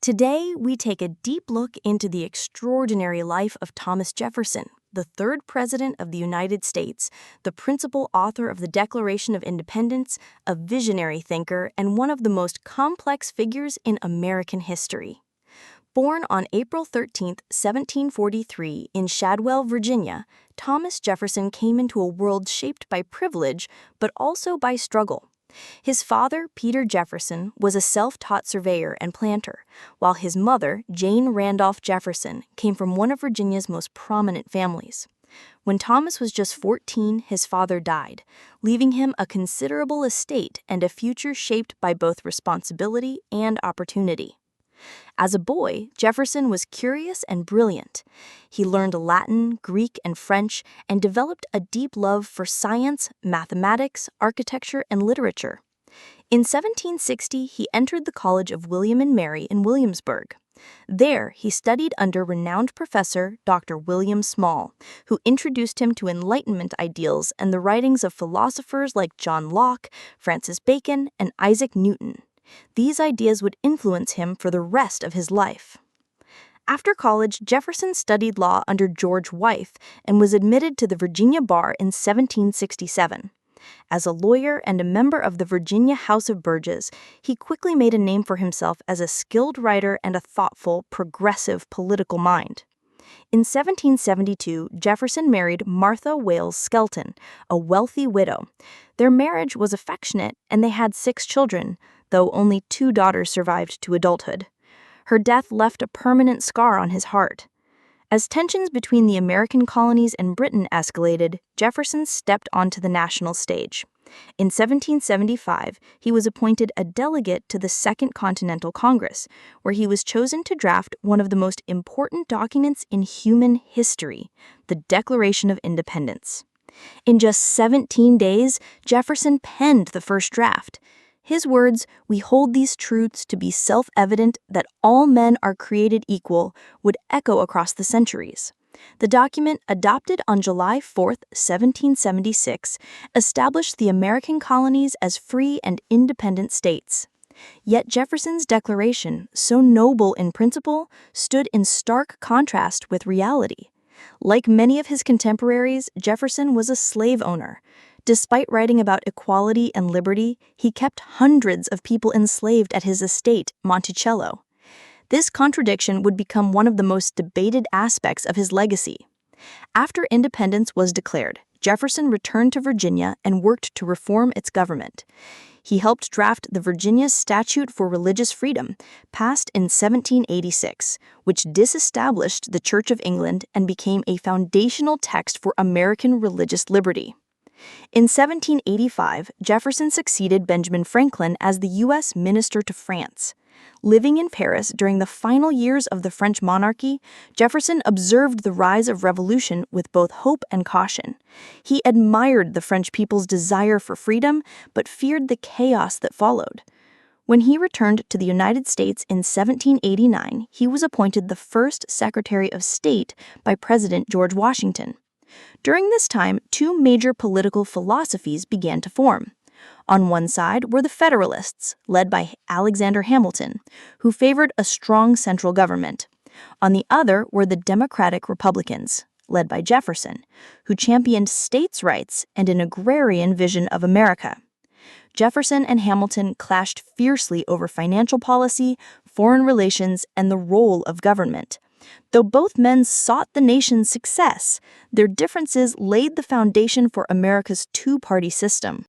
Today, we take a deep look into the extraordinary life of Thomas Jefferson, the third President of the United States, the principal author of the Declaration of Independence, a visionary thinker, and one of the most complex figures in American history. Born on April 13, 1743, in Shadwell, Virginia, Thomas Jefferson came into a world shaped by privilege, but also by struggle. His father, Peter Jefferson, was a self-taught surveyor and planter, while his mother, Jane Randolph Jefferson, came from one of Virginia's most prominent families. When Thomas was just 14, his father died, leaving him a considerable estate and a future shaped by both responsibility and opportunity. As a boy, Jefferson was curious and brilliant. He learned Latin, Greek, and French, and developed a deep love for science, mathematics, architecture, and literature. In 1760, he entered the College of William and Mary in Williamsburg. There, he studied under renowned professor Dr. William Small, who introduced him to Enlightenment ideals and the writings of philosophers like John Locke, Francis Bacon, and Isaac Newton. These ideas would influence him for the rest of his life. After college, Jefferson studied law under George Wythe and was admitted to the Virginia bar in 1767. As a lawyer and a member of the Virginia House of Burgesses, he quickly made a name for himself as a skilled writer and a thoughtful, progressive political mind. In 1772, Jefferson married Martha Wales Skelton, a wealthy widow. Their marriage was affectionate, and they had 6 children, though only 2 daughters survived to adulthood. Her death left a permanent scar on his heart. As tensions between the American colonies and Britain escalated, Jefferson stepped onto the national stage. In 1775, he was appointed a delegate to the Second Continental Congress, where he was chosen to draft one of the most important documents in human history, the Declaration of Independence. In just 17 days, Jefferson penned the first draft. His words, "We hold these truths to be self-evident that all men are created equal," would echo across the centuries. The document, adopted on July 4, 1776, established the American colonies as free and independent states. Yet Jefferson's declaration, so noble in principle, stood in stark contrast with reality. Like many of his contemporaries, Jefferson was a slave owner. Despite writing about equality and liberty, he kept hundreds of people enslaved at his estate, Monticello. This contradiction would become one of the most debated aspects of his legacy. After independence was declared, Jefferson returned to Virginia and worked to reform its government. He helped draft the Virginia Statute for Religious Freedom, passed in 1786, which disestablished the Church of England and became a foundational text for American religious liberty. In 1785, Jefferson succeeded Benjamin Franklin as the U.S. Minister to France. Living in Paris during the final years of the French monarchy, Jefferson observed the rise of revolution with both hope and caution. He admired the French people's desire for freedom, but feared the chaos that followed. When he returned to the United States in 1789, he was appointed the first Secretary of State by President George Washington. During this time, 2 major political philosophies began to form. On one side were the Federalists, led by Alexander Hamilton, who favored a strong central government. On the other were the Democratic Republicans, led by Jefferson, who championed states' rights and an agrarian vision of America. Jefferson and Hamilton clashed fiercely over financial policy, foreign relations, and the role of government. Though both men sought the nation's success, their differences laid the foundation for America's 2-party system.